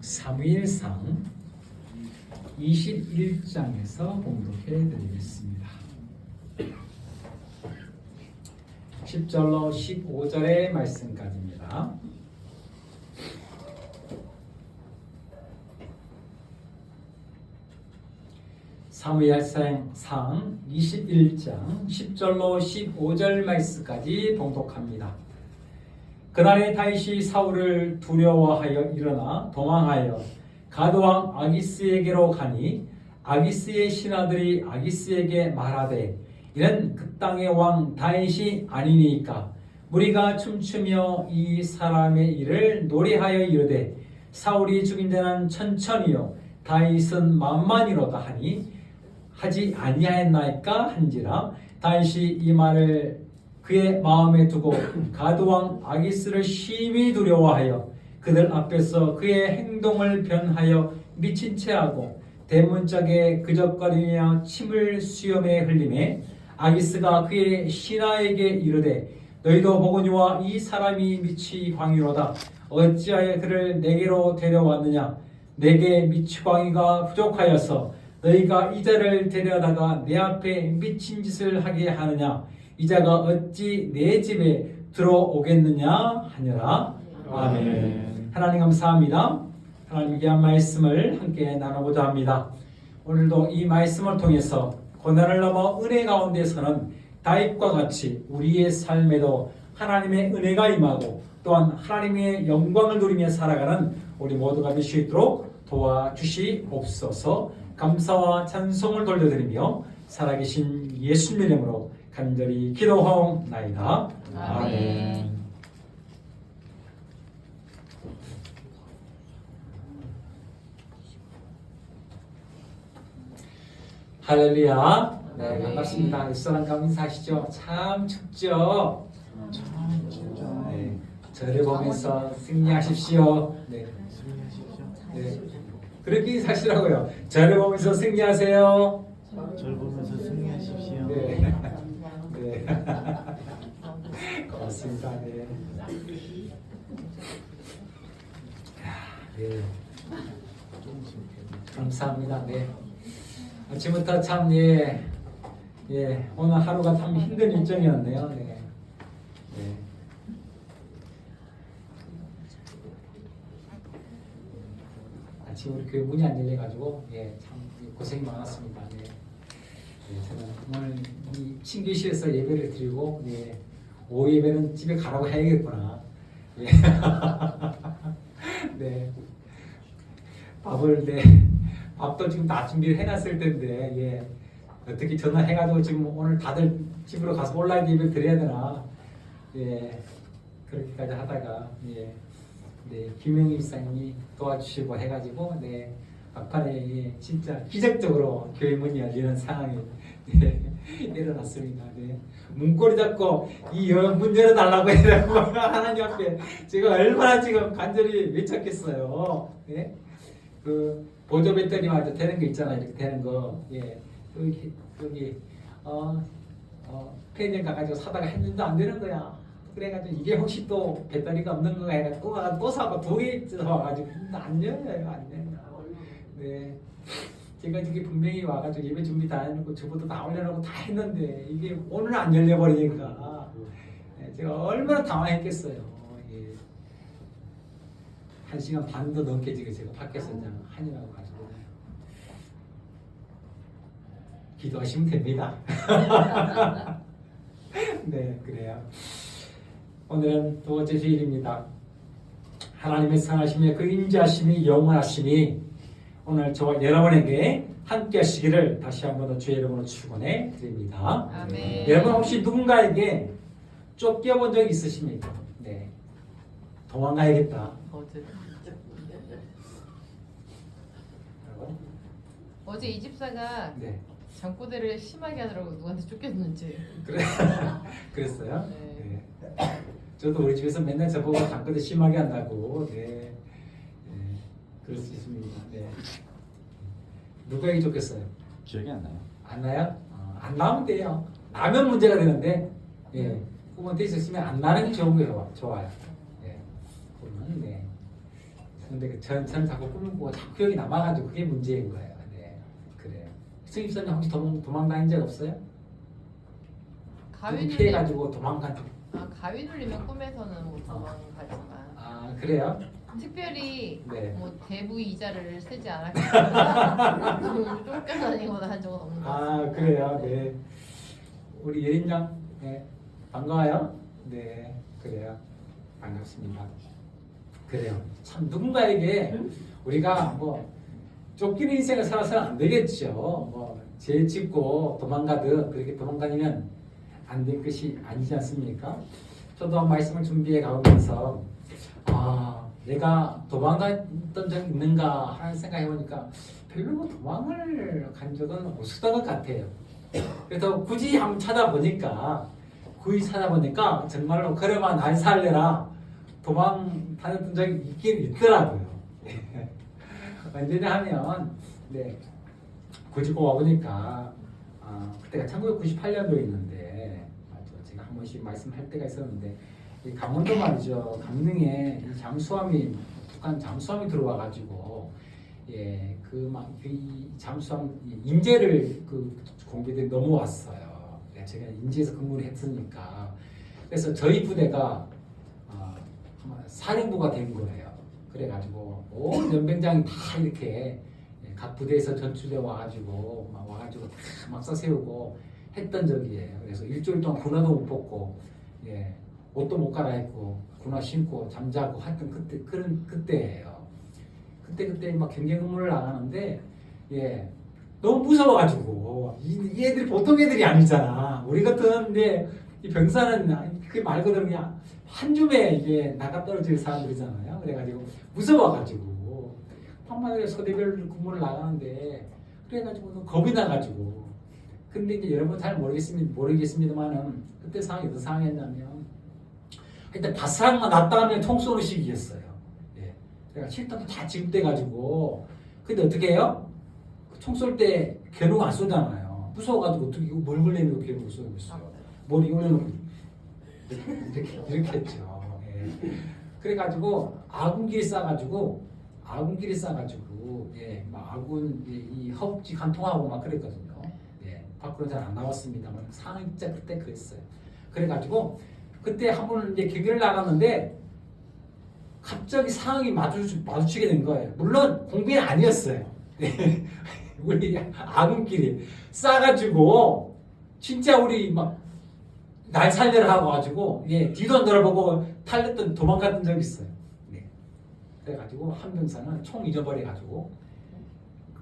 사무엘상 21장에서 봉독해 드리겠습니다. 10절로 15절의 말씀까지입니다. 사무엘상 21장 10절로 15절 말씀까지 봉독합니다. 그날에 다윗이 사울을 두려워하여 일어나 도망하여 가드왕 아기스에게로 가니 아기스의 신하들이 아기스에게 말하되 이는 그 땅의 왕 다윗이 아니니까 무리가 춤추며 이 사람의 일을 노래하여 이르되 사울이 죽인 자는 천천히요 다윗은 만만이로다 하니 하지 아니하였나이까 한지라 다윗이 이 말을 그의 마음에 두고 가드왕 아기스를 심히 두려워하여 그들 앞에서 그의 행동을 변하여 미친 채하고 대문짝에 그적거리며 침을 수염에 흘리매 아기스가 그의 신하에게 이르되 너희도 보거니와 이 사람이 미치광이로다 어찌하여 그를 내게로 데려왔느냐 내게 미치광이가 부족하여서 너희가 이 자를 데려다가 내 앞에 미친 짓을 하게 하느냐 이 자가 어찌 내 집에 들어오겠느냐 하니라. 아멘. 하나님 감사합니다. 하나님 귀한 말씀을 함께 나눠보자 합니다. 오늘도 이 말씀을 통해서 고난을 넘어 은혜 가운데서는 다윗과 같이 우리의 삶에도 하나님의 은혜가 임하고 또한 하나님의 영광을 누리며 살아가는 우리 모두가 될 수 있도록 도와주시옵소서. 감사와 찬송을 돌려드리며 살아계신 예수님의 이름으로 간절히 기도하옵나이다. 아멘. 할렐루야. 네, 반갑습니다. 일선한가운 인사하시죠? 참 춥죠? 네, 저를 보면서 승리하십시오. 네. 네. 그렇게 인사하시라고요. 저를 보면서 승리하세요. 저를 보면서 승리하십시오. 네. 네. 고맙습니다. 네. 네. 감사합니다. 네. 아침부터 참 오늘 하루가 참 힘든 일정이었네요. 네. 네. 아침 우리 교회 문이 안 열려가지고 참 고생이 많았습니다. 네. 네, 저는 오늘 이 친교실에서 예배를 드리고 오후 예배는 집에 가라고 해야겠구나. 예. 네. 밥도 지금 다 준비를 해놨을 텐데 어떻게 전화해가지고 지금 오늘 다들 집으로 가서 온라인 예배 드려야 되나 그렇게까지 하다가 김영희 입사님이 도와주시고 해가지고 막판에 진짜 기적적으로 교회 문이 열리는 상황이 일어났습니다. 문고리 잡고 이 문 열어달라고 해라고 하나님 앞에 제가 얼마나 지금 간절히 외쳤겠어요. 그 보조 배터리 말도 되는 거 있잖아요. 이렇게 되는 거. 여기 편의점 가가지고 사다가 했는데 안 되는 거야. 그래가지고 이게 혹시 또 배터리가 없는 거 해가지고 또 사고 두 개 사와가지고 안 열려요. 안 열려. 네. 제가 이게 분명히 와가지고 예배 준비 다 해놓고 저부터 다 올려놓고 다 했는데 이게 오늘 안 열려버리니까 제가 얼마나 당황했겠어요. 1시간 반도 넘게 지금 제가 밖에서 그냥 한이라고 가지고 기도하시면 됩니다. 네, 그래요. 오늘은 두 번째 주일입니다. 하나님의 선하심이 그 인자하심이 영원하심이 오늘 저와 여러분에게 함께 하시기를 다시 한번 더 주의 이름으로 축원해 드립니다. 아멘. 여러분 혹시 누군가에게 쫓겨본 적 있으십니까? 네. 도망가야겠다. 어제 이 집사가 네. 잠꼬대를 심하게 하더라고. 누구한테 쫓겼는지. 그랬어요? 네. 네. 저도 우리 집에서 맨날 저보고 잠꼬대 심하게 한다고. 그럴 수 있습니다. 네. 누구에게 쫓겼어요? 기억이 안 나요. 안 나요? 안 나오면 돼요. 나면 문제가 되는데, 꿈은 돼 있었으면 안 나는 게 좋은 거예요. 좋아요. 그러면 근데 저는 자꾸 꿈을 꾸고 자꾸 기억이 남아가지고 그게 문제인 거예요. 네, 그래요. 승입사님 혹시 도망 다닌 적 없어요? 가위 누구 눌리 피해가지고 도망간 적? 가위 눌리면 꿈에서는 못 도망가지만 아 그래요? 특별히 네. 뭐 대부 이자를 세지 않았거나 쫓겨다니거나 한 적은 없는 것 같습니다. 아 그래요. 네. 우리 예린 양, 네, 반가워요. 네, 그래요. 반갑습니다. 그래요. 참 누군가에게 우리가 뭐 쫓기는 인생을 살아서는 안 되겠죠. 뭐 죄 짓고 도망가듯 그렇게 도망다니면 안 될 것이 아니지 않습니까? 저도 한 말씀을 준비해 가면서 내가 도망갔던 적이 있는가 하는 생각해 보니까 별로 뭐 도망을 간 적은 없었던 것 같아요. 그래서 굳이 한번 찾아보니까 정말로 그래만 날 살려라 도망 다녔던 적이 있긴 있더라고요. 언제냐 하면 굳이 꼭 와보니까 그때가 1998년도였는데 제가 한 번씩 말씀할 때가 있었는데 이 강원도 말이죠. 강릉에 이 잠수함이 북한 잠수함이 들어와가지고 그 잠수함 인제를 그 공비대 넘어왔어요. 제가 인제에서 근무를 했으니까 그래서 저희 부대가 사령부가 된 거예요. 그래가지고 온 연병장이 다 이렇게 각 부대에서 전출돼 와가지고 다 막사 세우고 했던 적이에요. 그래서 일주일 동안 군화도 못 벗고 옷도 못 갈아입고 군화 신고 잠자고 했던 그때예요. 그때 막 경계 근무를 나가는데 너무 무서워가지고 이 애들이 보통 애들이 아니잖아. 우리 같은 이 병사는 그 말 그대로 그냥 한 줌에 이게 나가 떨어질 사람들이잖아요. 그래가지고 무서워가지고 한마디로 서대별 근무를 나가는데 그래가지고 겁이 나가지고 근데 이제 여러분 잘 모르겠습니다만은 그때 상황이 어떤 상황이었냐면 일단 바사락만 났다 하면 총 쏘는 시기였어요. 그러니까 실탄도 다 지급돼가지고 근데 어떻게 해요? 총 쏠 때 겨누고 안 쏘잖아요. 무서워가지고 어떻게 이거 뭘 걸리는 거 겨누고 쏘겠어요. 머리 올려놓고 이렇게 했죠. 그래가지고 아군끼리 싸가지고 막 아군 이 허벅지 관통하고 막 그랬거든요. 밖으로 잘 안 나왔습니다만 상황이 진짜 그때 그랬어요. 그래가지고 그때 한 번 이제 경기를 나갔는데 갑자기 상황이 마주치게 된 거예요. 물론 공비는 아니었어요. 우리 아군끼리 싸가지고 진짜 우리 막 날 살려라 하고 가지고 뒤도 안 돌아보고 도망갔던 적이 있어요. 그래가지고 한 병사는 총 잊어버려가지고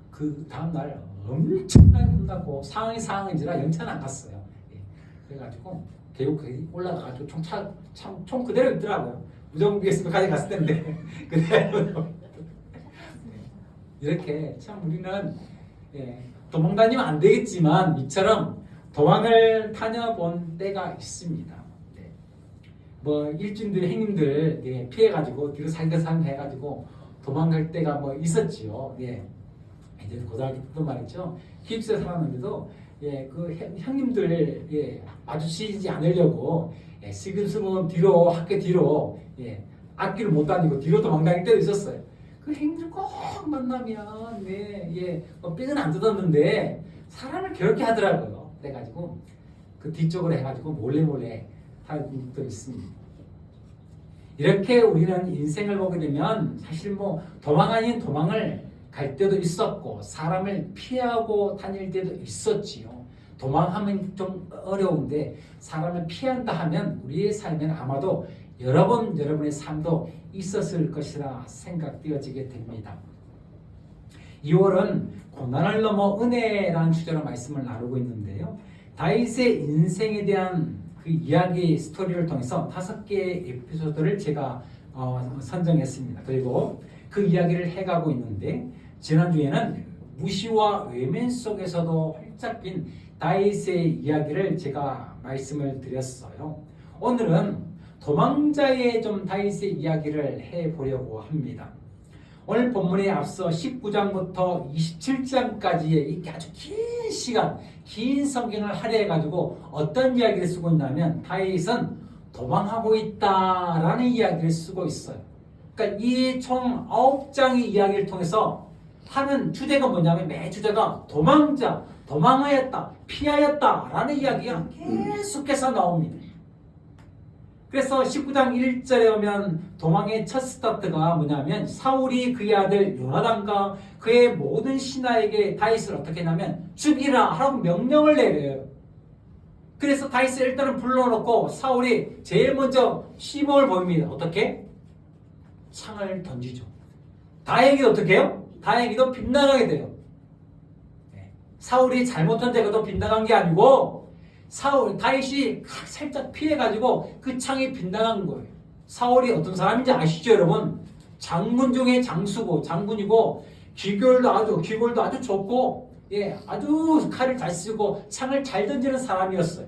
그 다음날 엄청나게 혼나고 상황인지라 영차는 안 갔어요. 그래가지고 계속 올라가가지고 총 그대로 있더라고요. 무정비에서까지 갔을 텐데 그대로 이렇게 참 우리는 도망다니면 안 되겠지만 이처럼 도망을 다녀본 때가 있습니다. 뭐 일진들 행님들 피해가지고 뒤로 살겨상 해가지고 도망갈 때가 뭐 있었지요. 이제 고등학교 때도 말이죠. 기숙사에 살았는데도 그 형님들 마주치지 않으려고 슬금슬금 뒤로 학교 뒤로 앞길을 못 다니고 뒤로 도망다닐 때도 있었어요. 그 행님들 꼭 만나면 삐는 안 뜯었는데 사람을 그렇게 하더라고요. 그래가지고 그 뒤쪽으로 해가지고 몰래 하는 것도 있습니다. 이렇게 우리는 인생을 보게 되면 사실 뭐 도망 아닌 도망을 갈 때도 있었고 사람을 피하고 다닐 때도 있었지요. 도망하면 좀 어려운데 사람을 피한다 하면 우리의 삶에는 아마도 여러분의 삶도 있었을 것이라 생각되어지게 됩니다. 2월은 고난을 넘어 은혜라는 주제로 말씀을 나누고 있는데요. 다윗의 인생에 대한 그 이야기 스토리를 통해서 5개의 에피소드를 제가 선정했습니다. 그리고 그 이야기를 해가고 있는데 지난주에는 무시와 외면 속에서도 활짝 핀 다윗의 이야기를 제가 말씀을 드렸어요. 오늘은 도망자의 좀 다윗의 이야기를 해보려고 합니다. 오늘 본문에 앞서 19장부터 27장까지의 이 아주 긴 시간, 긴 성경을 할애해가지고 어떤 이야기를 쓰고 있냐면 다윗은 도망하고 있다라는 이야기를 쓰고 있어요. 그러니까 이 총 9장의 이야기를 통해서 하는 주제가 뭐냐면 매 주제가 도망자, 도망하였다, 피하였다라는 이야기가 계속해서 나옵니다. 그래서 19장 1절에 오면 도망의 첫 스타트가 뭐냐면 사울이 그의 아들 요나단과 그의 모든 신하에게 다윗을 어떻게 했냐면 죽이라 하라고 명령을 내려요. 그래서 다윗을 일단은 불러놓고 사울이 제일 먼저 시범을 보입니다. 어떻게? 창을 던지죠. 다행히도 어떻게 해요? 다행히도 빗나가게 돼요. 사울이 잘못한 데가 더 빗나간 게 아니고 다윗이 살짝 피해가지고 그 창이 빗나간 거예요. 사울이 어떤 사람인지 아시죠, 여러분? 장군 중에 장수고 장군이고 기골도 아주 좋고 아주 칼을 잘 쓰고 창을 잘 던지는 사람이었어요.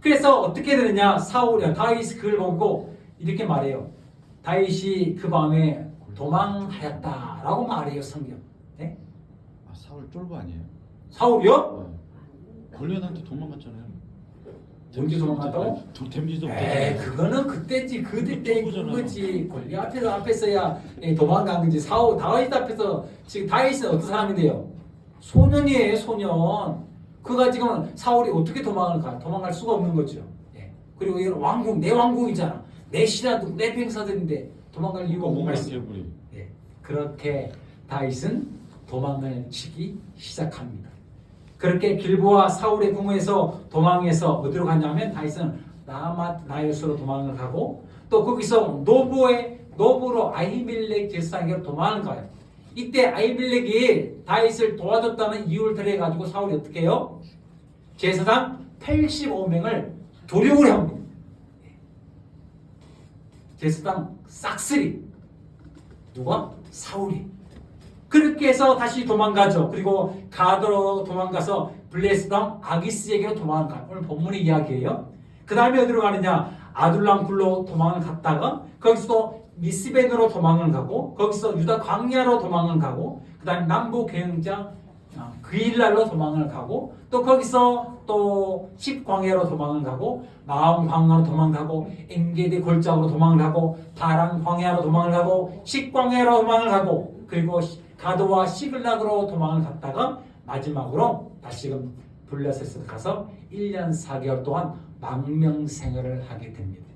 그래서 어떻게 되느냐? 다윗이 그걸 보고 이렇게 말해요. 다윗이 그 밤에 도망하였다라고 말해요, 성경. 네? 아, 사울 쫄보 아니에요? 사울이요? 골리앗한테 도망갔잖아요. 언제 도망갔다고? 댐지도 그거는 그때지. 그때 쫄보잖아. 그거지. 골리앗 앞에서야 도망간 거지. 다윗 앞에서 지금 다윗은 어떤 사람인데요? 소년이에요, 소년. 그가 지금 사울이 어떻게 도망갈 수가 없는 거죠. 그리고 이건 왕궁, 내 왕궁이잖아. 내 신하들, 내 병사들인데 도망갈 이유가 뭐가 있어요? 그렇게 다윗은 도망을 치기 시작합니다. 그렇게 길보아 사울의 궁에서 도망해서 어디로 갔냐면 다윗은 나요스로 도망을 가고 또 거기서 노브로 아히멜렉 제사장에게로 도망을 가요. 이때 아히멜렉이 다윗을 도와줬다는 이유를 들여가지고 사울이 어떻게 해요? 제사장 85명을 도륙을 합니다. 제사장 싹쓸이. 누가? 사울이. 그렇게 해서 다시 도망가죠. 그리고 가드로 도망가서 블레셋 왕 아기스에게로 도망가요. 오늘 본문의 이야기예요. 그 다음에 어디로 가느냐? 아둘람 굴로 도망을 갔다가 거기서 미스벤으로 도망을 가고 거기서 유다 광야로 도망을 가고 그 다음에 남부 계영장 그일랄로 도망을 가고 또 거기서 또 십광야로 도망을 가고 마음 광야로 도망가고 엔게디 골짜기로 도망을 가고 바람 광야로 도망을 가고 십광야로 도망을 가고 그리고 가드와 시글락으로 도망을 갔다가 마지막으로 다시금 블레셋에 가서 1년 4개월 동안 망명생활을 하게 됩니다.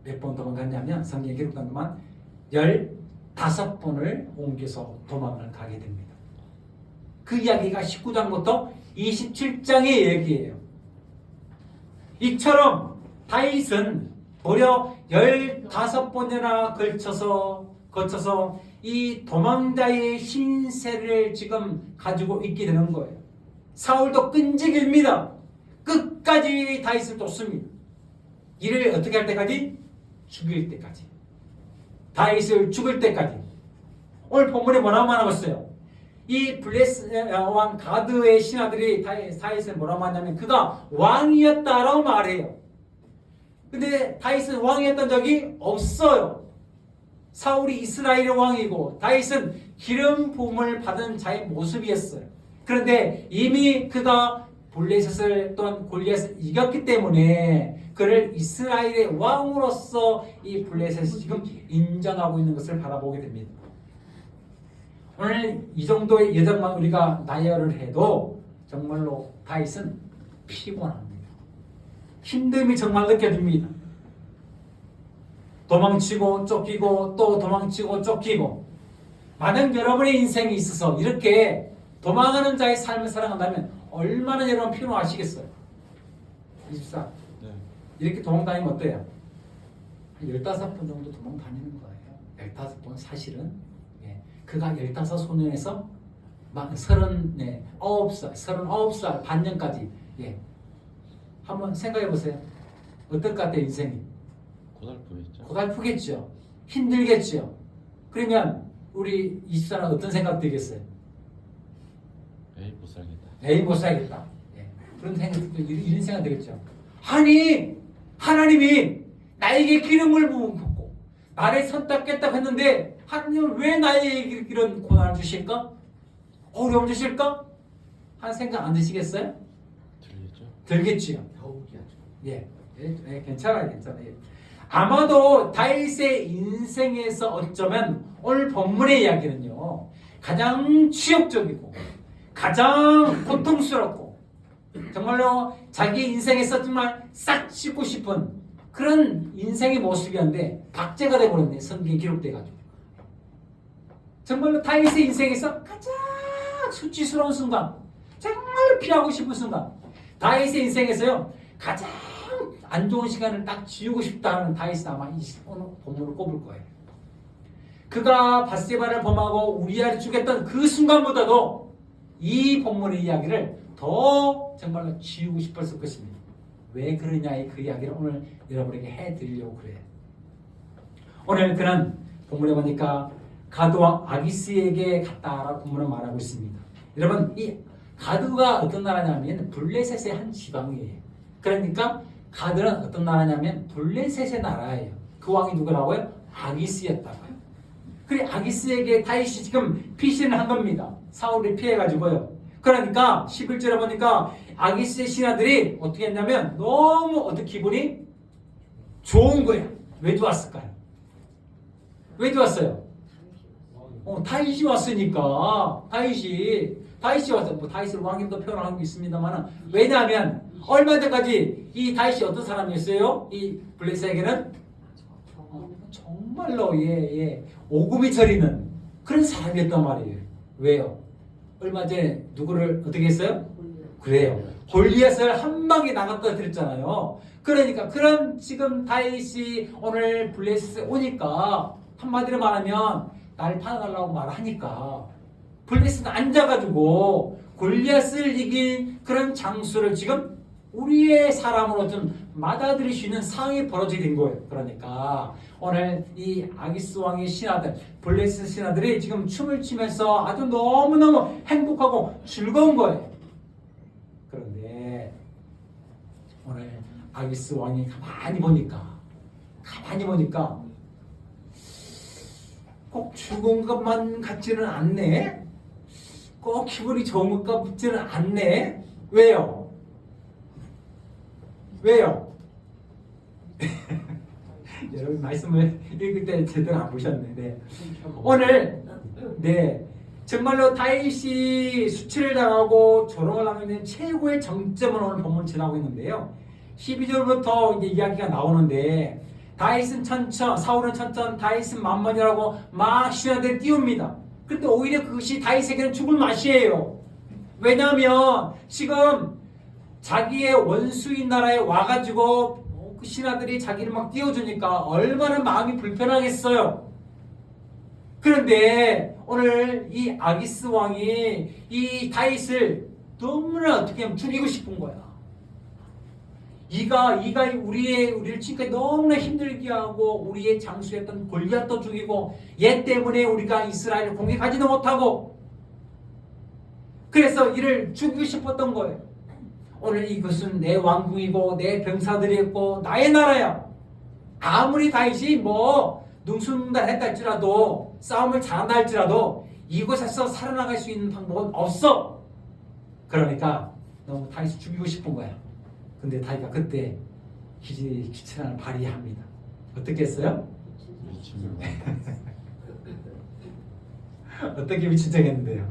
몇 번 도망갔냐면 성경에 기록된 것만 15번을 옮겨서 도망을 가게 됩니다. 그 이야기가 19장부터 27장의 얘기예요. 이처럼 다윗은 무려 15번이나 거쳐서 이 도망자의 신세를 지금 가지고 있게 되는 거예요. 사울도 끈질깁니다. 끝까지 다윗을 쫓습니다. 이를 어떻게 할 때까지? 죽일 때까지. 다윗을 죽을 때까지. 오늘 본문에 뭐라고 말하고 이 블레셋 왕 가드의 신하들이 다윗을 뭐라고 하냐면 그가 왕이었다라고 말해요. 근데 다윗은 왕이었던 적이 없어요. 사울이 이스라엘의 왕이고 다윗은 기름 부음을 받은 자의 모습이었어요. 그런데 이미 그가 블레셋을 또한 골리앗을 이겼기 때문에 그를 이스라엘의 왕으로서 이 블레셋이 지금 인정하고 있는 것을 바라보게 됩니다. 오늘 이 정도의 예정만 우리가 나열을 해도 정말로 다윗은 피곤합니다. 힘듦이 정말 느껴집니다. 도망치고 쫓기고 또 도망치고 쫓기고. 만약 여러분의 인생이 있어서 이렇게 도망하는 자의 삶을 살아간다면 얼마나 여러분 피곤하시겠어요? 24. 네. 이렇게 도망 다니면 어때요? 한 15번 정도 도망 다니는 거예요. 15번 사실은. 그가 15소년에서 막 39살 반년까지. 한번 생각해 보세요. 어떨 것 같아요, 인생이? 고달프겠죠. 고달프겠죠. 힘들겠죠. 그러면 우리 24는 어떤 생각 들겠어요? 에이 못 살겠다. 에이 못 살겠다. 그런 생각, 이런 생각 들겠죠. 아니 하나님이 나에게 기름을 부었고 나를 선택했다고 했는데 하나님은 왜 나에게 이런 고난을 주실까? 어려움 주실까? 하는 생각 안 드시겠어요? 들리죠? 들겠지요. 더욱이 하죠. 괜찮아요. 아마도 다윗의 인생에서 어쩌면 오늘 본문의 이야기는요, 가장 치욕적이고 가장 고통스럽고 정말로 자기 인생에서 정말 싹 씻고 싶은 그런 인생의 모습이었는데 박제가 돼버렸네. 성경에 기록돼가지고. 정말로 다윗의 인생에서 가장 수치스러운 순간, 정말로 피하고 싶은 순간, 다윗의 인생에서요 가장 안 좋은 시간을 딱 지우고 싶다는 다윗은 아마 이 오늘 본문을 꼽을 거예요. 그가 바세바를 범하고 우리아를 죽였던 그 순간보다도 이 본문의 이야기를 더 정말로 지우고 싶었을 것입니다. 왜 그러냐의 그 이야기를 오늘 여러분에게 해드리려고 그래요. 오늘 그는 본문에 보니까 가드와 아기스에게 갔다라고 본문은 말하고 있습니다. 여러분, 이 가드가 어떤 나라냐면 블레셋의 한 지방이에요. 그러니까 가드는 어떤 나라냐면 블레셋의 나라예요. 그 왕이 누구라고요? 아기스였다고요. 그래, 아기스에게 다윗이 지금 피신을 한 겁니다. 사울이 피해가지고요. 그러니까 11절에 보니까 아기스의 신하들이 어떻게 했냐면 너무 어떻게 기분이 좋은 거예요. 왜 좋았을까요? 왜 좋았어요? 다윗이 왔으니까. 다윗이 왔어. 뭐 다윗을 왕님도 표현한 게 있습니다만, 왜냐하면 얼마 전까지 이 다윗이 어떤 사람이었어요? 이 블레셋에게는 정말로 오금이 저리는 그런 사람이었단 말이에요. 왜요? 얼마 전에 누구를 어떻게 했어요? 그래요. 골리앗을 한 방에 나갔다 드렸잖아요. 그러니까 그런 지금 다윗이 오늘 블레셋에 오니까 한마디로 말하면 날 팔아달라고 말하니까 블레셋은 앉아가지고 골리앗을 이긴 그런 장수를 지금 우리의 사람으로 좀 맞아들일 수 있는 상황이 벌어지게 된 거예요. 그러니까 오늘 이 아기스 왕의 신하들, 블레셋 신하들이 지금 춤을 추면서 아주 너무너무 행복하고 즐거운 거예요. 그런데 오늘 아기스 왕이 가만히 보니까 꼭 즐거운 것만 같지는 않네. 꼭 기분이 좋은 것 같지는 않네. 왜요? 여러분 말씀을 읽을 때 제대로 안 보셨는데 오늘 정말로 다윗이 수치를 당하고 조롱을 하고 있는 최고의 정점을 오늘 본문 지나고 있는데요. 12절부터 이제 이야기가 나오는데 다윗은 천천, 사울은 천천, 다윗은 만만이라고 막 신하들이 띄웁니다. 그런데 오히려 그것이 다윗에게는 죽을 맛이에요. 왜냐하면 지금 자기의 원수인 나라에 와가지고 그 신하들이 자기를 막 띄워주니까 얼마나 마음이 불편하겠어요. 그런데 오늘 이 아기스 왕이 이 다윗을 너무나 어떻게 하면 죽이고 싶은 거야. 이가 우리를 지금까지 너무나 힘들게 하고 우리의 장수였던 골리앗도 죽이고 얘 때문에 우리가 이스라엘을 공격하지도 못하고 그래서 이를 죽이고 싶었던 거예요. 오늘 이것은 내 왕궁이고 내 병사들이 있고 나의 나라야. 아무리 다윗이 능sun단했다 할지라도 싸움을 잘한다 할지라도 이곳에서 살아나갈 수 있는 방법은 없어. 그러니까 너무 다윗을 죽이고 싶은 거야. 근데 다윗가 그때 기친을 발휘합니다. 어떻게 했어요? 어떻게 미친 척 했는데요?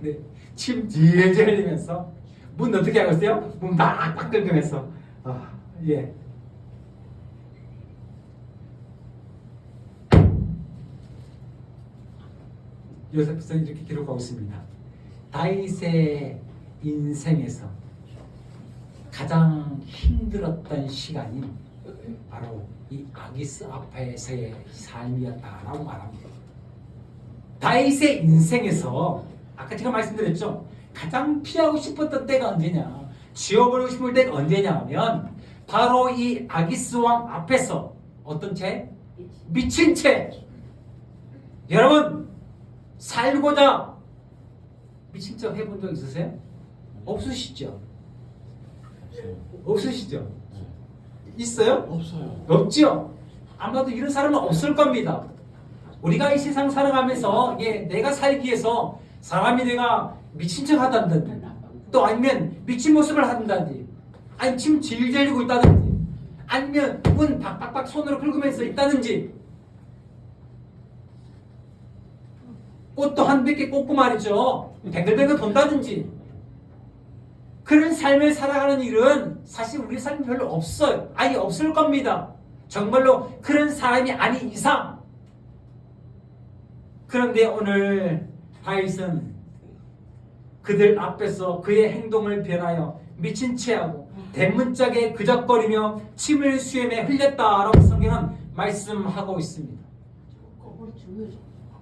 네, 침 질질 흘리면서 문 어떻게 하고 있어요? 문 막막 긁으면서 요셉서는 이렇게 기록하고 있습니다. 다윗의 인생에서 가장 힘들었던 시간이 바로 이 아기스 앞에서의 삶이었다라고 말합니다. 다윗의 인생에서 아까 제가 말씀드렸죠. 가장 피하고 싶었던 때가 언제냐, 지워버리고 싶을 때가 언제냐 하면 바로 이 아기스 왕 앞에서 어떤 채? 미친 채. 여러분 살고자 미친 척 해본 적 있으세요? 없으시죠? 없으시죠? 있어요? 없어요. 없죠? 아마도 이런 사람은 없을 겁니다. 우리가 이 세상 살아가면서 내가 살기 위해서 사람이 내가 미친 척 하다든지 또 아니면 미친 모습을 한다든지, 아니면 침 질질 흘리고 있다든지, 아니면 문 박박박 손으로 긁으면서 있다든지, 옷도 한 100개 꽂고 말이죠. 뱅글뱅글 돈다든지, 그런 삶을 살아가는 일은 사실 우리 삶이 별로 없어요. 아예 없을 겁니다. 정말로 그런 사람이 아닌 이상. 그런데 오늘 다윗은 그들 앞에서 그의 행동을 변하여 미친 체하고 대문짝에 그적거리며 침을 수염에 흘렸다라고 성경은 말씀하고 있습니다.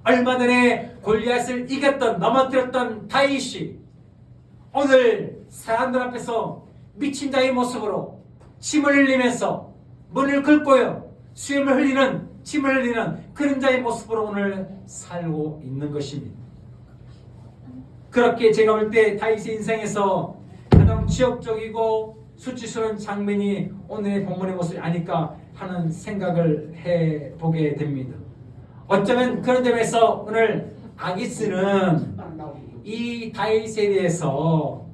얼마 전에 골리앗을 이겼던, 넘어뜨렸던 다윗이 오늘 사람들 앞에서 미친 자의 모습으로 침을 흘리면서 문을 긁고요, 수염을 흘리는, 침을 흘리는 그런 자의 모습으로 오늘 살고 있는 것입니다. 그렇게 제가 볼 때 다윗의 인생에서 가장 지역적이고 수치스러운 장면이 오늘의 본문의 모습이 아닐까 하는 생각을 해보게 됩니다. 어쩌면 그런 점에서 오늘 아기스는 이 다윗에 대해서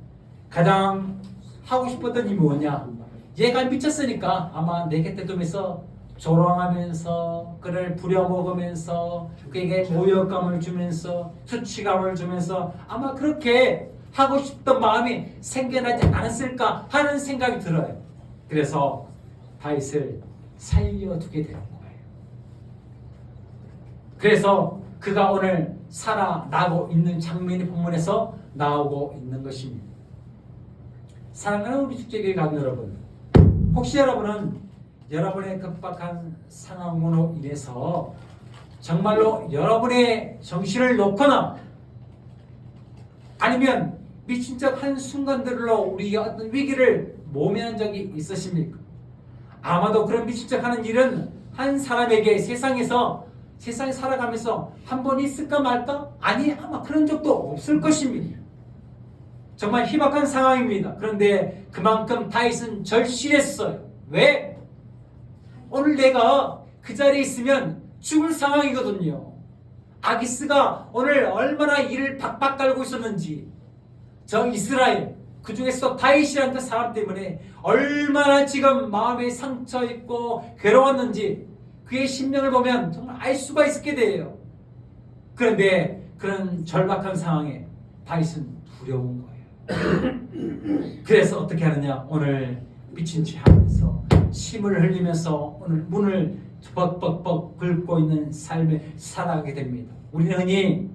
가장 하고 싶었던 일이 뭐냐, 얘가 미쳤으니까 아마 내 곁에 두면서 조롱하면서 그를 부려먹으면서 그에게 모욕감을 주면서 수치감을 주면서 아마 그렇게 하고 싶던 마음이 생겨나지 않았을까 하는 생각이 들어요. 그래서 다윗을 살려두게 되는 거예요. 그래서 그가 오늘 살아나고 있는 장면이 본문에서 나오고 있는 것입니다. 사랑하는 우리 축제교회 가족 여러분, 혹시 여러분은 여러분의 급박한 상황으로 인해서 정말로 여러분의 정신을 놓거나 아니면 미친 척 한 순간들로 우리가 어떤 위기를 모면한 적이 있으십니까? 아마도 그런 미친 척 하는 일은 한 사람에게 세상에 살아가면서 한 번 있을까 말까? 아니, 아마 그런 적도 없을 것입니다. 정말 희박한 상황입니다. 그런데 그만큼 다윗은 절실했어요. 왜? 오늘 내가 그 자리에 있으면 죽을 상황이거든요. 아기스가 오늘 얼마나 이를 박박 깔고 있었는지, 저 이스라엘, 그 중에서 다윗이라는 그 사람 때문에 얼마나 지금 마음에 상처 있고 괴로웠는지 그의 심령을 보면 정말 알 수가 있게 돼요. 그런데 그런 절박한 상황에 다윗은 두려운 거예요. 그래서 어떻게 하느냐, 오늘 미친 체 하면서 침을 흘리면서 오늘 문을 벅벅벅 긁고 있는 삶을 살아가게 됩니다. 우리는 흔히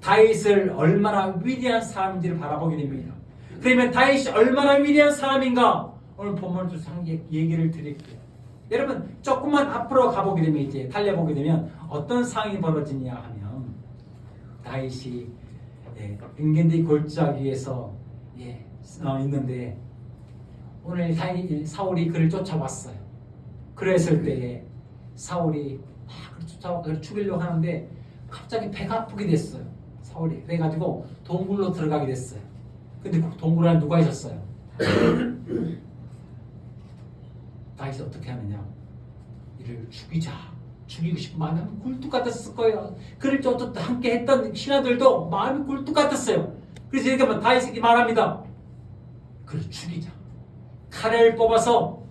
다윗을 얼마나 위대한 사람인지를 바라보게 됩니다. 그러면 다윗이 얼마나 위대한 사람인가 오늘 본문을 좀 얘기를 드릴게요. 여러분 조금만 앞으로 가보게 되면, 이제 달려보게 되면 어떤 상황이 벌어지냐 하면, 다윗이 엔게디 골짜기에서 있는데 오늘 사울이 그를 쫓아왔어요. 그랬을 때에 사울이 막 그를 쫓아와 그를 죽이려고 하는데 갑자기 배가 아프게 됐어요. 사울이 그래가지고 동굴로 들어가게 됐어요. 근데 그 동굴 안에 누가 있었어요? 다윗이 어떻게 하느냐, 이를 죽이고 싶은 마음이 굴뚝 같았을 거예요. 그를 쫓아 함께 했던 신하들도 마음이 굴뚝 같았어요. 그래서 이렇게 다윗이 말합니다. 그를 죽이자. 칼을 뽑아서,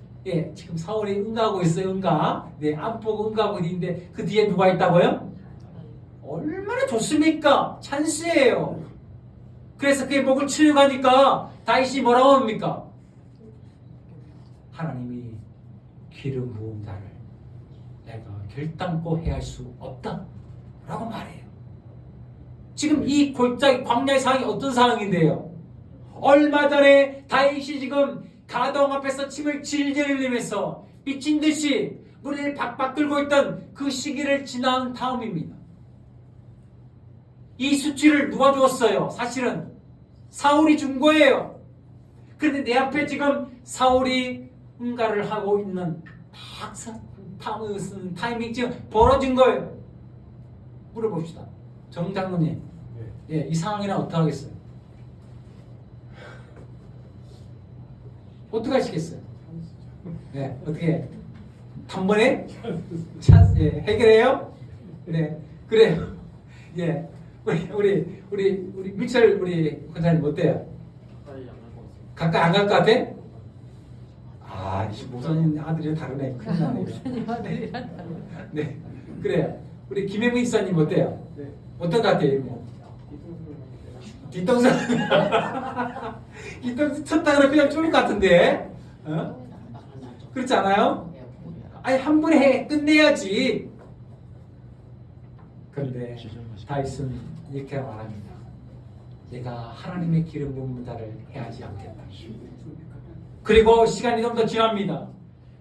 지금 사울이 응가하고 있어요. 안 보고 응가하고 있는데 그 뒤에 누가 있다고요? 얼마나 좋습니까? 찬스예요. 그래서 그의 목을 치려고 하니까 다윗이 뭐라고 합니까? 하나님이 기름 부은 자를 내가 결단코 해할 수 없다 라고 말해요. 지금 이 골짜기 광야의 상황이 어떤 상황인데요? 얼마 전에 다윗이 지금 가동 앞에서 침을 질질 흘리면서 미친 듯이 문을 박박 들고 있던 그 시기를 지난 다음입니다. 이 수치를 누가 주었어요? 사실은 사울이 준 거예요. 그런데 내 앞에 지금 사울이 응가를 하고 있는 타이밍 지금 벌어진 거예요. 물어봅시다. 정 장로님, 이 상황이랑 어떻게 하겠어요? 어떻게 하시겠어요? 어떻게 한 번에 해결해요? 그래요. 우리 미철 우리 권사님 어때요? 가까이 안 갈 것 같아? 아, 이 목사님 아들이 다르네. 큰일 나네. 목사님 아들이랑 다르네. 네, 그래요. 우리 김혜무 입사님 어때요? 네. 어떨 것 같아요? 뭐? 뒤통수. 뒤통수 쳤다 그러면 그냥 쫄을 것 같은데. 어? 그렇지 않아요? 아니 한 번에 해 끝내야지. 그런데 다윗은 이렇게 말합니다. 내가 하나님의 기름 부은 자를 해하지 않겠다. 그리고 시간이 좀 더 지납니다.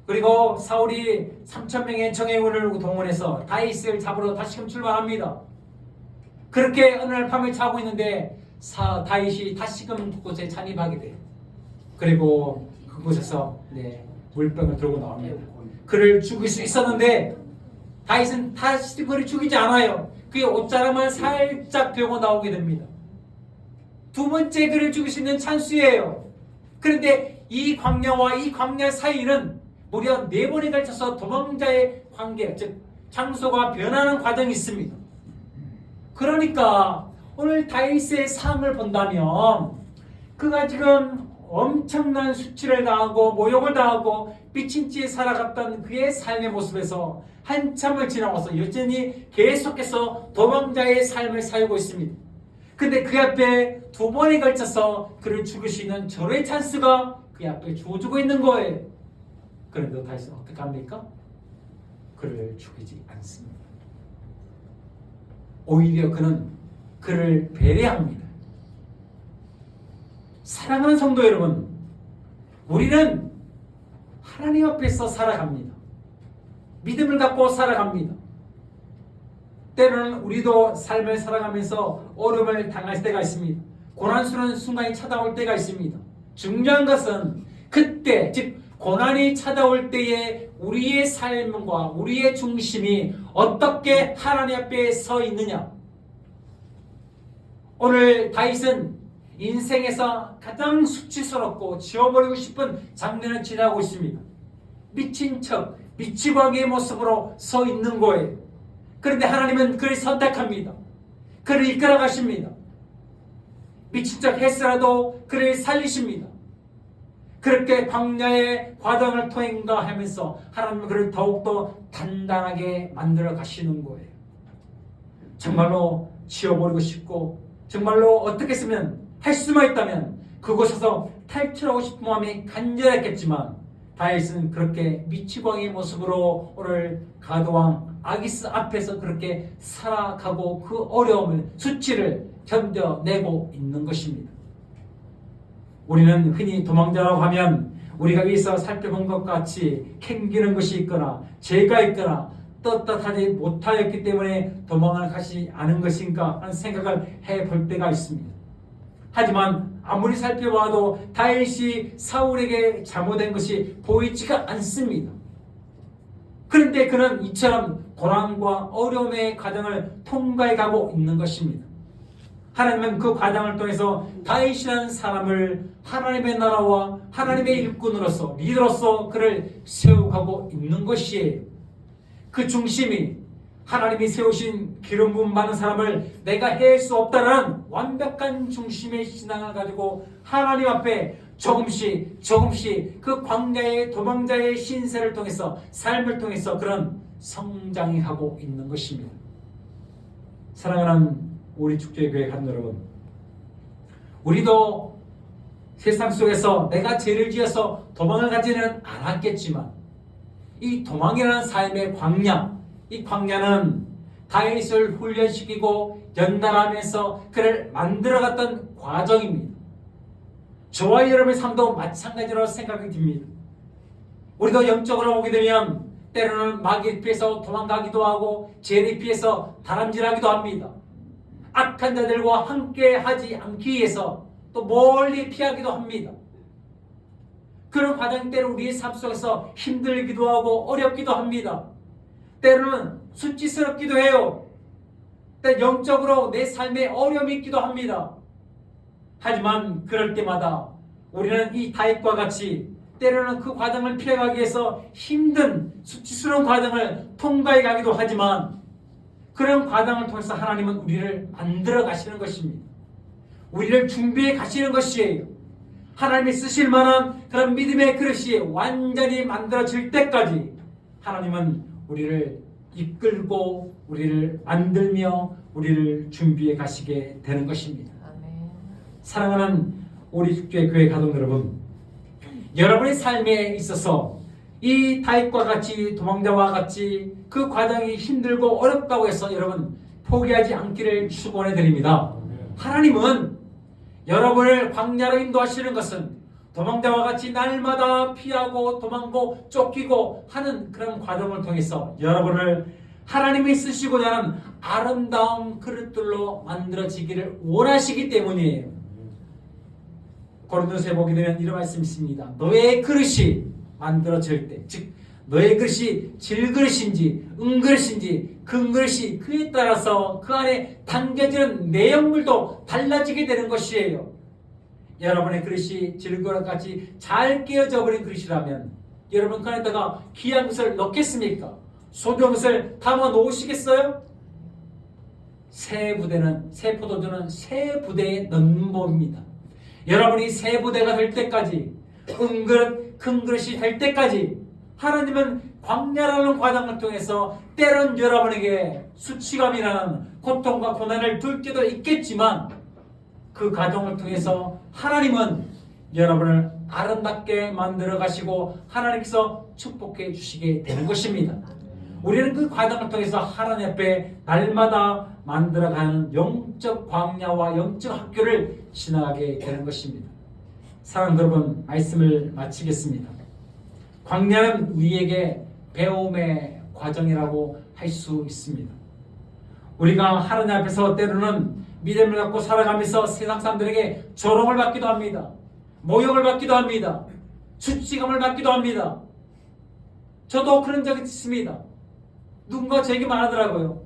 그리고 사울이 3,000명의 정예군을 동원해서 다윗을 잡으러 다시금 출발합니다. 그렇게 어느 날 밤을 자고 있는데 다윗이 다시금 그곳에 잔입하게 돼요. 그리고 그곳에서 물병을 들고 나옵니다. 그를 죽일 수 있었는데 다윗은 다시 그를 죽이지 않아요. 그의 옷자락만 살짝 베고 나오게 됩니다. 두 번째 그를 죽일 수 있는 찬스예요. 그런데 이 광야와 이 광야 사이는 무려 4번에 걸쳐서 도망자의 관계, 즉 장소가 변하는 과정이 있습니다. 그러니까 오늘 다윗의 삶을 본다면 그가 지금 엄청난 수치를 당하고 모욕을 당하고 삐친 채 살아갔던 그의 삶의 모습에서 한참을 지나와서 여전히 계속해서 도망자의 삶을 살고 있습니다. 근데 그 앞에 2번에 걸쳐서 그를 죽일 수 있는 절호의 찬스가 그 앞에 주어지고 있는 거예요. 그런데 다윗은 어떻게 합니까? 그를 죽이지 않습니다. 오히려 그는 그를 배려합니다. 사랑하는 성도 여러분, 우리는 하나님 앞에서 살아갑니다. 믿음을 갖고 살아갑니다. 때로는 우리도 삶을 살아가면서 어려움을 당할 때가 있습니다. 고난스러운 순간이 찾아올 때가 있습니다. 중요한 것은 그때, 즉 고난이 찾아올 때에 우리의 삶과 우리의 중심이 어떻게 하나님 앞에 서 있느냐. 오늘 다윗은 인생에서 가장 수치스럽고 지워버리고 싶은 장면을 지나고 있습니다. 미친 척, 미치광이의 모습으로 서 있는 거예요. 그런데 하나님은 그를 선택합니다. 그를 이끌어 가십니다. 미친 척 했으라도 그를 살리십니다. 그렇게 광야의 과정을 통행가 하면서 하나님은 그를 더욱더 단단하게 만들어 가시는 거예요. 정말로 지워버리고 싶고 정말로 어떻게 쓰면 할 수만 있다면 그곳에서 탈출하고 싶은 마음이 간절했겠지만 다윗은 그렇게 미치광이의 모습으로 오늘 가드왕 아기스 앞에서 그렇게 살아가고 그 어려움을 수치를 견뎌내고 있는 것입니다. 우리는 흔히 도망자라고 하면 우리가 위에서 살펴본 것 같이 캥기는 것이 있거나 죄가 있거나 떳떳하지 못하였기 때문에 도망을 가지 않은 것인가 하는 생각을 해볼 때가 있습니다. 하지만 아무리 살펴봐도 다윗이 사울에게 잘못된 것이 보이지가 않습니다. 그런데 그는 이처럼 고난과 어려움의 과정을 통과해 가고 있는 것입니다. 하나님은 그 과정을 통해서 다윗이라는 사람을 하나님의 나라와 하나님의 일꾼으로서 리더로서 그를 세워가고 있는 것이에요. 그 중심이 하나님이 세우신 기름 부음 많은 사람을 내가 해할 수 없다는 완벽한 중심의 신앙을 가지고 하나님 앞에 조금씩 그 광야의 도망자의 신세를 통해서 삶을 통해서 그런 성장이 하고 있는 것입니다. 사랑하는 우리 축제교회 한 여러분, 우리도 세상 속에서 내가 죄를 지어서 도망을 가지는 않았겠지만 이 도망이라는 삶의 광야, 이 광야는 다윗을 훈련시키고 연단하면서 그를 만들어갔던 과정입니다. 저와 여러분의 삶도 마찬가지로 생각이 듭니다. 우리도 영적으로 오게 되면 때로는 마귀에 피해서 도망가기도 하고 죄에 피해서 다람질하기도 합니다. 악한 자들과 함께 하지 않기 위해서 또 멀리 피하기도 합니다. 그런 과정 때로 우리의 삶 속에서 힘들기도 하고 어렵기도 합니다. 때로는 수치스럽기도 해요. 때로 영적으로 내 삶에 어려움이 있기도 합니다. 하지만 그럴 때마다 우리는 이 다윗과 같이 때로는 그 과정을 피해가기 위해서 힘든 수치스러운 과정을 통과해 가기도 하지만 그런 과정을 통해서 하나님은 우리를 만들어 가시는 것입니다. 우리를 준비해 가시는 것이에요. 하나님이 쓰실 만한 그런 믿음의 그릇이 완전히 만들어질 때까지 하나님은 우리를 이끌고 우리를 만들며 우리를 준비해 가시게 되는 것입니다. 아멘. 사랑하는 우리 축제 교회 가족 여러분, 여러분의 삶에 있어서 이 다윗과 같이 도망자와 같이 그 과정이 힘들고 어렵다고 해서 여러분 포기하지 않기를 축원해 드립니다. 하나님은 여러분을 광야로 인도하시는 것은 도망자와 같이 날마다 피하고 도망고 쫓기고 하는 그런 과정을 통해서 여러분을 하나님이 쓰시고자 하는 아름다운 그릇들로 만들어지기를 원하시기 때문이에요. 고린도서에 보게 되면 이런 말씀이 있습니다. 너의 그릇이 만들어질 때, 즉 너의 그릇이 질그릇인지 은그릇인지 금그릇이 그에 따라서 그 안에 담겨지는 내용물도 달라지게 되는 것이에요. 여러분의 그릇이 질그릇같이 잘 깨어져 버린 그릇이라면 여러분 그 안에다가 귀한 것을 넣겠습니까? 소중한 것을 담아 놓으시겠어요? 새 포도주는 새 부대에 넣는 법입니다. 여러분이 새 부대가 될 때까지 은그릇 큰 그릇이 될 때까지 하나님은 광야라는 과정을 통해서 때론 여러분에게 수치감이라는 고통과 고난을 줄 때도 있겠지만 그 과정을 통해서 하나님은 여러분을 아름답게 만들어 가시고 하나님께서 축복해 주시게 되는 것입니다. 우리는 그 과정을 통해서 하나님 앞에 날마다 만들어가는 영적 광야와 영적 학교를 지나가게 되는 것입니다. 사랑하는 여러분, 말씀을 마치겠습니다. 광야는 우리에게 배움의 과정이라고 할 수 있습니다. 우리가 하나님 앞에서 때로는 믿음을 갖고 살아가면서 세상 사람들에게 조롱을 받기도 합니다. 모욕을 받기도 합니다. 수치감을 받기도 합니다. 저도 그런 적이 있습니다. 누군가 저에게 말하더라고요.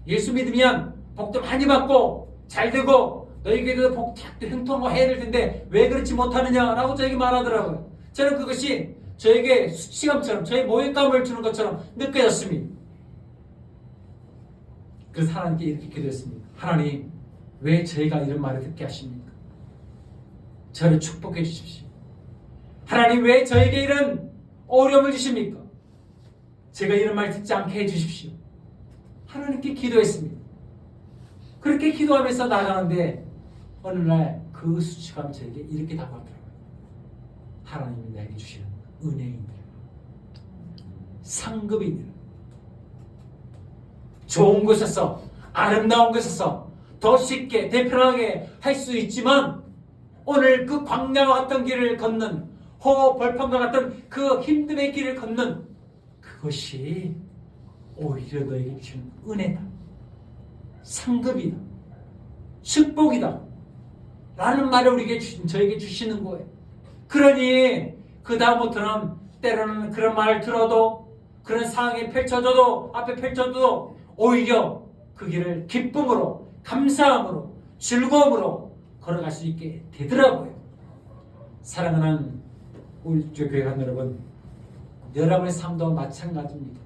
예수 믿으면 복도 많이 받고 잘 되고 너희에게도 복 형통하고 해야 될 텐데 왜 그렇지 못하느냐라고 저에게 말하더라고요. 저는 그것이 저에게 수치감처럼 저의 모욕감을 주는 것처럼 느껴졌습니다. 그래서 하나님께 이렇게 기도했습니다. 하나님, 왜 저희가 이런 말을 듣게 하십니까? 저를 축복해 주십시오. 하나님, 왜 저에게 이런 어려움을 주십니까? 제가 이런 말 듣지 않게 해주십시오. 하나님께 기도했습니다. 그렇게 기도하면서 나가는데 어느 날 그 수치감이 저에게 이렇게 다가오더라고요. 하나님이 나에게 주시는 은혜인들, 상급인들, 좋은 곳에서 아름다운 곳에서 더 쉽게 대편하게 할 수 있지만 오늘 그 광야와 같은 길을 걷는 호벌판과 같은 그 힘듦의 길을 걷는 그것이 오히려 너에게 주는 은혜다, 상급이다, 축복이다 라는 말을 저에게 주시는 거예요. 그러니 그 다음부터는 때로는 그런 말을 들어도 그런 상황이 앞에 펼쳐져도 오히려 그 길을 기쁨으로, 감사함으로, 즐거움으로 걸어갈 수 있게 되더라고요. 사랑하는 우리 교회 간 여러분, 여러분의 삶도 마찬가지입니다.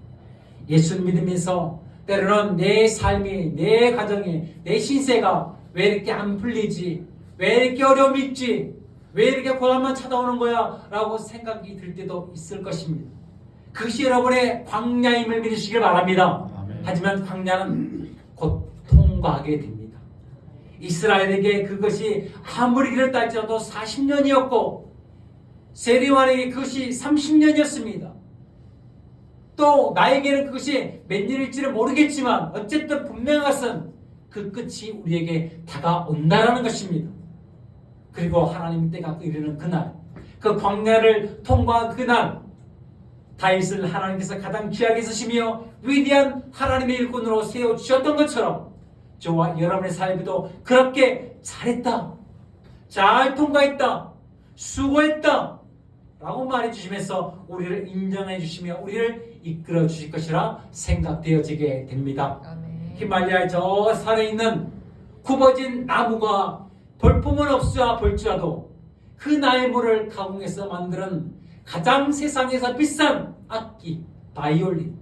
예수 믿으면서 때로는 내 삶이, 내 가정이, 내 신세가 왜 이렇게 안 풀리지? 왜 이렇게 어려움이 있지? 왜 이렇게 고난만 찾아오는 거야? 라고 생각이 들 때도 있을 것입니다. 그것이 여러분의 광야임을 믿으시길 바랍니다. 아멘. 하지만 광야는 곧 통과하게 됩니다. 이스라엘에게 그것이 아무리 길었다 할지라도 40년이었고 세리완에게 그것이 30년이었습니다. 또 나에게는 그것이 몇 년일지는 모르겠지만 어쨌든 분명한 것은 그 끝이 우리에게 다가온다라는 것입니다. 그리고 하나님 때가 이르는 그날, 그 광야를 통과한 그날, 다윗을 하나님께서 가장 귀하게 쓰시며 위대한 하나님의 일꾼으로 세워주셨던 것처럼 저와 여러분의 삶에도 그렇게 잘했다, 잘 통과했다, 수고했다 라고 말해주시면서 우리를 인정해 주시며 우리를 이끌어 주실 것이라 생각되어지게 됩니다. 아멘. 히말라야 저 산에 있는 굽어진 나무가 볼품은 없으야 볼지라도 그 나무를 가공해서 만드는 가장 세상에서 비싼 악기 바이올린,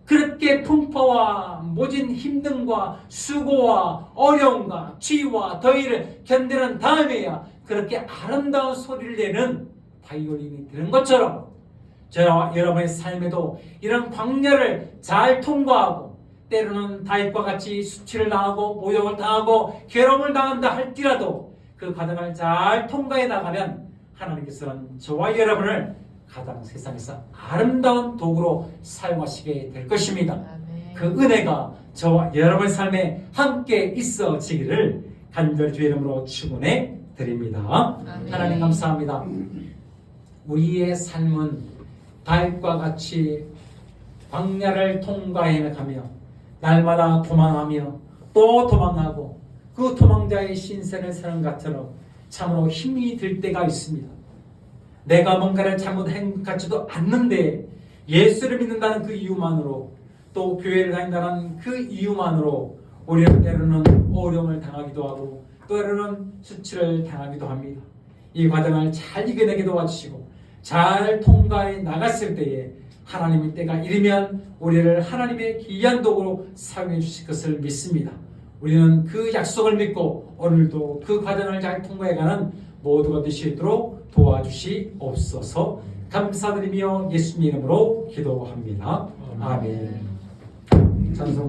그렇게 풍파와 모진 힘듦과 수고와 어려움과 추위와 더위를 견디는 다음에야 그렇게 아름다운 소리를 내는 바이올린이 되는 것처럼 저와 여러분의 삶에도 이런 광야를 잘 통과하고 때로는 다윗과 같이 수치를 당하고 모욕을 당하고 괴로움을 당한다 할지라도 그 과정을 잘 통과해 나가면 하나님께서는 저와 여러분을 가장 세상에서 아름다운 도구로 사용하시게 될 것입니다. 아멘. 그 은혜가 저와 여러분의 삶에 함께 있어지기를 간절히 주의 이름으로 축원해 드립니다. 아멘. 하나님 감사합니다. 우리의 삶은 다윗과 같이 광야를 통과해 가며 날마다 도망하며 또 도망하고 그 도망자의 신세를 사는 것처럼 참으로 힘이 들 때가 있습니다. 내가 뭔가를 잘못한 것 같지도 않는데 예수를 믿는다는 그 이유만으로 또 교회를 다닌다는 그 이유만으로 우리는 때로는 어려움을 당하기도 하고 때로는 수치를 당하기도 합니다. 이 과정을 잘 이겨내게 도와주시고 잘 통과해 나갔을 때에 하나님의 때가 이르면 우리를 하나님의 귀한 도구로 사용해 주실 것을 믿습니다. 우리는 그 약속을 믿고 오늘도 그 과정을 잘 통과해가는 모두가 되시도록 도와주시옵소서. 감사드리며 예수님 이름으로 기도합니다. 아멘. 찬송